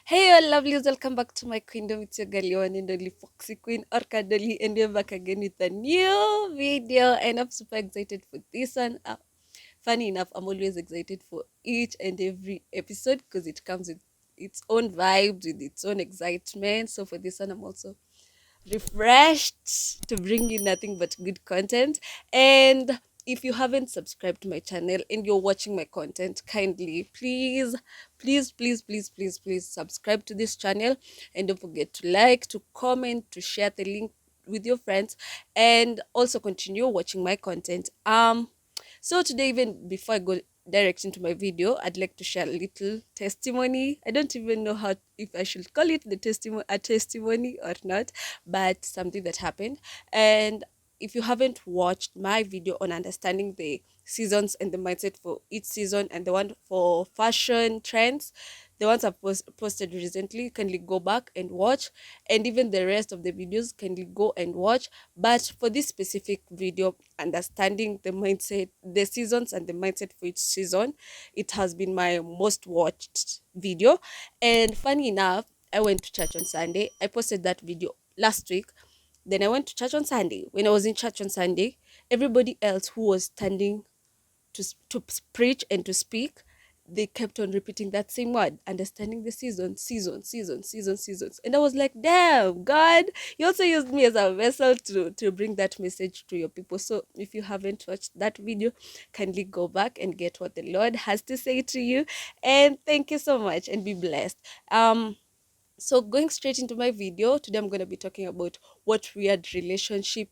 Hey, all lovelies, welcome back to my kingdom. It's your girl, your one and only Foxy Queen Orkadoli, and we're back again with a new video. And I'm super excited for this one. Funny enough, I'm always excited for each and every episode because it comes with its own vibes, with its own excitement. So for this one, I'm also refreshed to bring you nothing but good content. And if you haven't subscribed to my channel and you're watching my content, kindly please subscribe to this channel, and don't forget to like, to comment, to share the link with your friends, and also continue watching my content. So today, even before I go direct into my video, I'd like to share a little testimony. I don't even know how, if I should call it a testimony or not, but something that happened. And if you haven't watched my video on understanding the seasons and the mindset for each season, and the one for fashion trends, the ones I've posted recently, kindly go back and watch, and even the rest of the videos, kindly go and watch. But for this specific video, understanding the mindset, the seasons and the mindset for each season, it has been my most watched video. And funny enough, I went to church on Sunday. I posted that video last week. Then I went to church on Sunday. When I was in church on Sunday, everybody else who was standing preach and to speak, they kept on repeating that same word, understanding the seasons. And I was like, damn, God, you also used me as a vessel to bring that message to your people. So if you haven't watched that video, kindly go back and get what the Lord has to say to you. And thank you so much, and be blessed. So going straight into my video, today I'm going to be talking about what weird relationship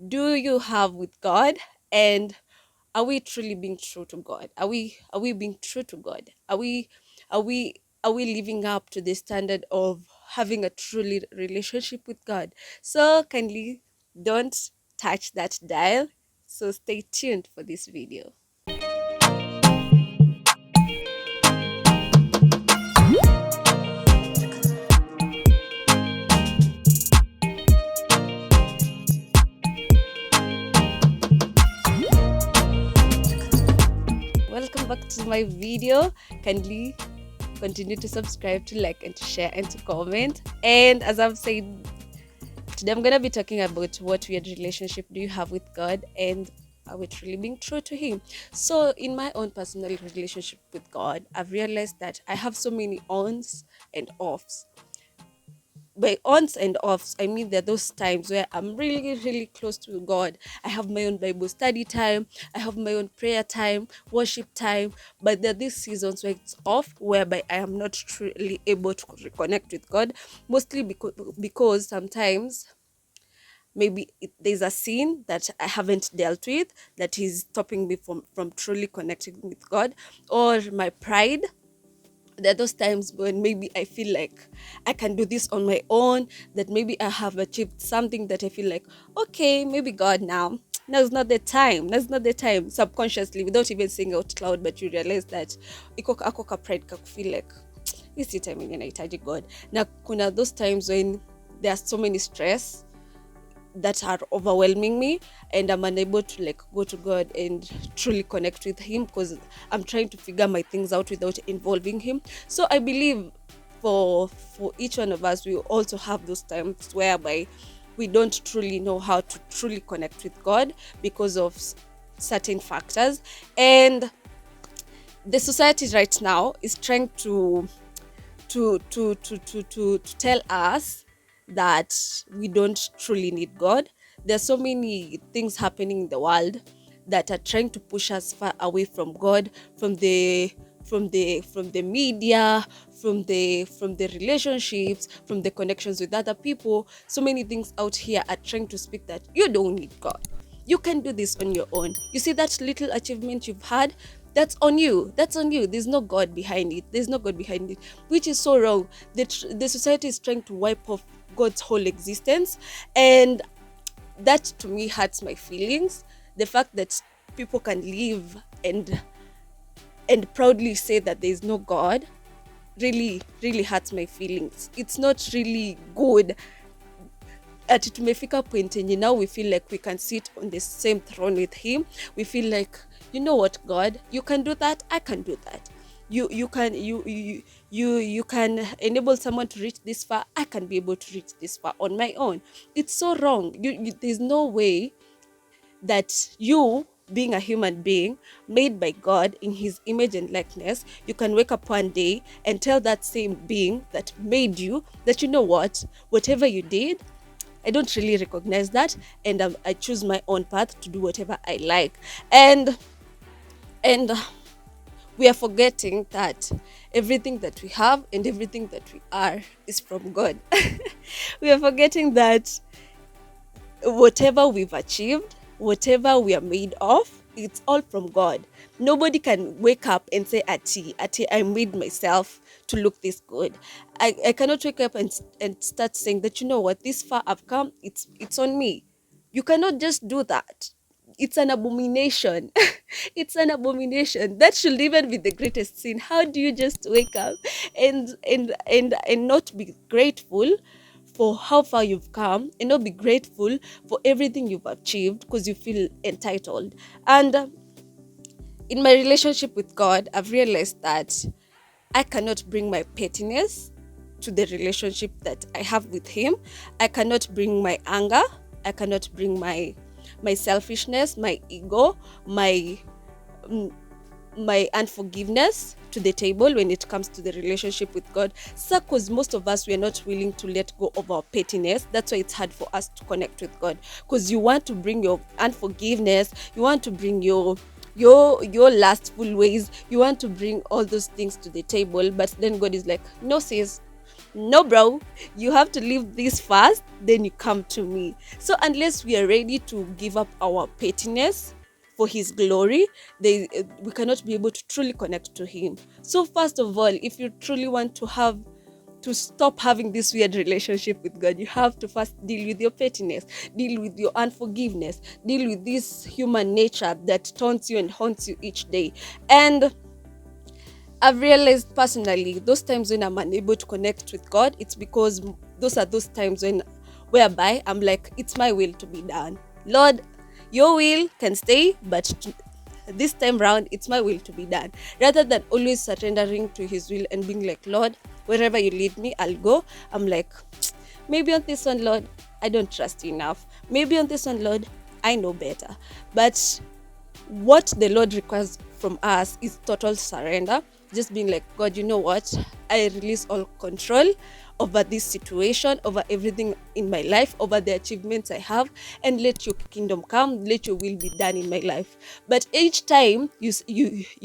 do you have with God, and are we truly being true to God? Are we being true to God? Are we living up to the standard of having a truly relationship with God? So kindly don't touch that dial. So stay tuned for this video. Welcome back to my video. Kindly continue to subscribe, to like, and to share, and to comment. And as I've said, today I'm gonna be talking about what weird relationship do you have with God, and are we truly being true to Him? So, in my own personal relationship with God, I've realized that I have so many ons and offs. By ons and offs, I mean there are those times where I'm really close to God. I have my own Bible study time, I have my own prayer time, worship time. But there are these seasons where it's off, whereby I am not truly able to reconnect with God, mostly because sometimes maybe there's a sin that I haven't dealt with that is stopping me from truly connecting with God, or my pride. There are those times when maybe I feel like I can do this on my own, that maybe I have achieved something that I feel like, okay, maybe God now is not the time. That's not the time. Subconsciously, without even saying out loud, but you realize that ako ka pride ka feel like this time yenye nahitaji God. Na kuna those times when there are so many stress that are overwhelming me, and I'm unable to like go to God and truly connect with Him because I'm trying to figure my things out without involving Him. So I believe for each one of us, we also have those times whereby we don't truly know how to truly connect with God because of certain factors. And the society right now is trying to tell us that we don't truly need God. There's so many things happening in the world that are trying to push us far away from God, from the media, from the relationships, from the connections with other people. So many things out here are trying to speak that you don't need God. You can do this on your own. You see that little achievement you've had, that's on you. That's on you. There's no God behind it. There's no God behind it, which is so wrong. The society is trying to wipe off God's whole existence, and that to me hurts my feelings. The fact that people can live and proudly say that there is no God really hurts my feelings. It's not really good. Ati tumefika point yenye now we feel like we can sit on the same throne with Him. We feel like, you know what, God, you can do that, I can do that. You can enable someone to reach this far. I can be able to reach this far on my own. It's so wrong. There's no way that you, being a human being made by God in his image and likeness, you can wake up one day and tell that same being that made you that, you know what, whatever you did, I don't really recognize that, and I choose my own path to do whatever I like. And we are forgetting that everything that we have and everything that we are is from God. We are forgetting that whatever we've achieved, whatever we are made of, it's all from God. Nobody can wake up and say, Ati, I made myself to look this good. I cannot wake up and start saying that, you know what, this far I've come, it's on me. You cannot just do that. It's an abomination. It's an abomination. That should even be the greatest sin. How do you just wake up and not be grateful for how far you've come, and not be grateful for everything you've achieved because you feel entitled? And in my relationship with God, I've realized that I cannot bring my pettiness to the relationship that I have with him. I cannot bring my anger. I cannot bring my selfishness, my ego, mm, my unforgiveness to the table when it comes to the relationship with God. So, because most of us, we are not willing to let go of our pettiness. That's why it's hard for us to connect with God. Because you want to bring your unforgiveness, you want to bring your lustful ways, you want to bring all those things to the table, but then God is like, no sis, no bro, you have to leave this first, then you come to me. So unless we are ready to give up our pettiness for his glory, we cannot be able to truly connect to him. So first of all, if you truly want to stop having this weird relationship with God, you have to first deal with your pettiness, deal with your unforgiveness, deal with this human nature that taunts you and haunts you each day. And I've realized personally, those times when I'm unable to connect with God, it's because those are those times whereby I'm like, it's my will to be done. Lord, your will can stay, but this time round, it's my will to be done. Rather than always surrendering to his will and being like, Lord, wherever you lead me, I'll go. I'm like, maybe on this one, Lord, I don't trust you enough. Maybe on this one, Lord, I know better. But what the Lord requires from us is total surrender. Just being like, God, you know what? I release all control over this situation, over everything in my life, over the achievements I have, and let your kingdom come, let your will be done in my life. But each time you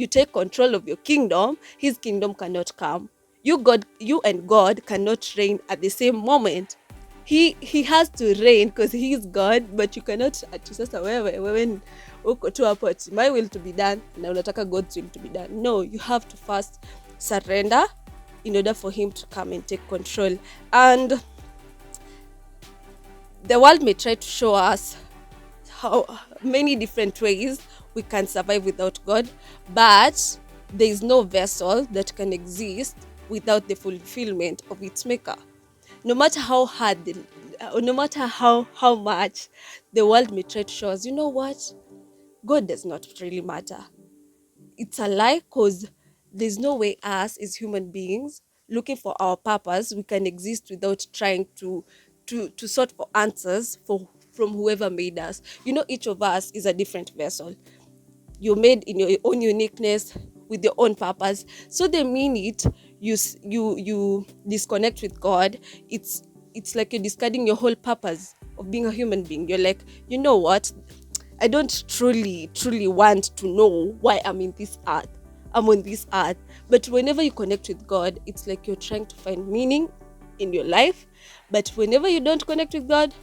take control of your kingdom, his kingdom cannot come. You and God cannot reign at the same moment. He has to reign because he is God, but you cannot ati sasa wewe uko tu hapo ati my will to be done na unataka God's will to be done. No, you have to first surrender in order for him to come and take control. And the world may try to show us how many different ways we can survive without God, but there is no vessel that can exist without the fulfillment of its maker. No matter how hard no matter how much the world may try to show us, you know what, God does not really matter. It's a lie, because there's no way us as human beings looking for our purpose we can exist without trying to sort for answers from whoever made us. You know, each of us is a different vessel. You're made in your own uniqueness with your own purpose. So the minute you disconnect with God, it's like you're discarding your whole purpose of being a human being. You're like, you know what, I don't truly want to know why I'm in this earth. I'm on this earth. But whenever you connect with God, it's like you're trying to find meaning in your life. But whenever you don't connect with God,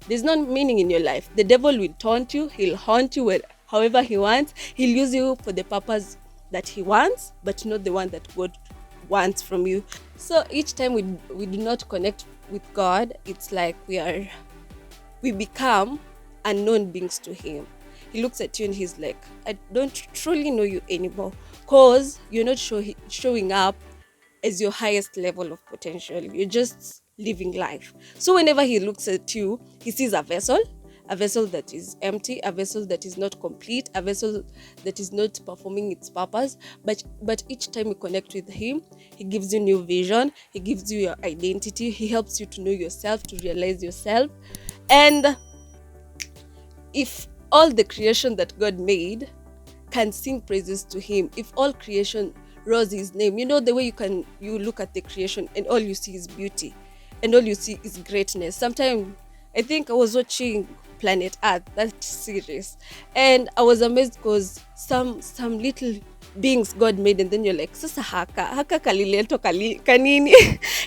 there's no meaning in your life. The devil will taunt you. He'll haunt you however he wants. He'll use you for the purpose that he wants, but not the one that God wants from you. So each time we do not connect with God, it's like we become unknown beings to him. He looks at you and he's like, I don't truly know you anymore, because you're not showing up as your highest level of potential. You're just living life. So whenever he looks at you, he sees a vessel, a vessel that is empty, a vessel that is not complete, a vessel that is not performing its purpose. But each time you connect with him, he gives you new vision, he gives you your identity, he helps you to know yourself, to realize yourself. And if all the creation that God made can sing praises to him, if all creation rose his name, the way you look at the creation and all you see is beauty and all you see is greatness. Sometimes I think I was watching Planet Earth, that series, and I was amazed because some little beings God made, and then you're like, sasa haka kalileto kanini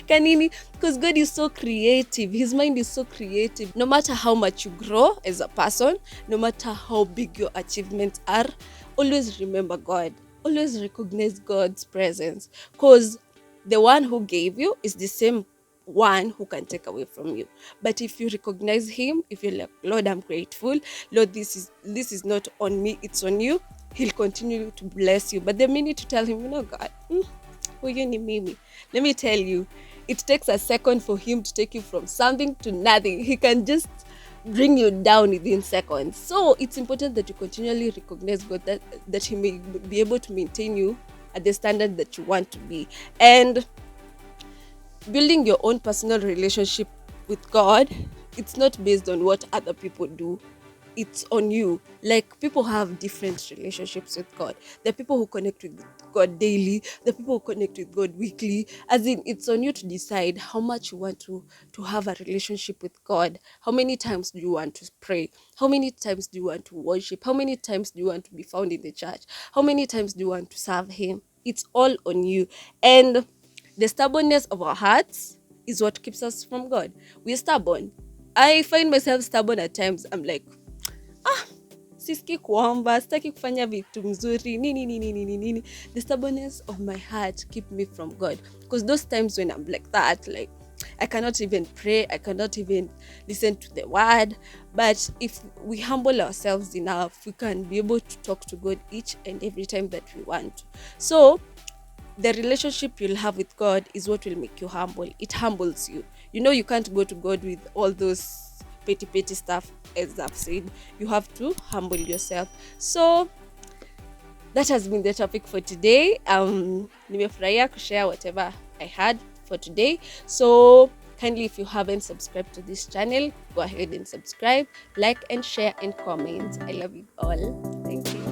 kanini, because God is so creative, his mind is so creative. No matter how much you grow as a person, no matter how big your achievements are, always remember God, always recognize God's presence, because the one who gave you is the same one who can take away from you. But if you recognize him, if you're like, Lord, I'm grateful, Lord, this is not on me, it's on you, he'll continue to bless you. But the minute you tell him, God, huyu ni mimi, let me tell you, it takes a second for him to take you from something to nothing. He can just bring you down within seconds. So it's important that you continually recognize God, that he may be able to maintain you at the standard that you want to be. And building your own personal relationship with God, it's not based on what other people do. It's on you. Like, people have different relationships with God. There are people who connect with God daily. There are people who connect with God weekly. As in, it's on you to decide how much you want to have a relationship with God. How many times do you want to pray? How many times do you want to worship? How many times do you want to be found in the church? How many times do you want to serve him? It's all on you. And the stubbornness of our hearts is what keeps us from God. We're stubborn. I find myself stubborn at times. I'm like, siski kuomba, sitaki kufanya vitu mzuri, nini. The stubbornness of my heart keep me from God. Because those times when I'm like that, like, I cannot even pray, I cannot even listen to the word. But if we humble ourselves enough, we can be able to talk to God each and every time that we want. So the relationship you'll have with God is what will make you humble. It humbles you. You can't go to God with all those petty stuff, as I've said. You have to humble yourself. So that has been the topic for today. Nimefurahia kushare whatever I had for today. So kindly, if you haven't subscribed to this channel, go ahead and subscribe, like and share and comment. I love you all. Thank you.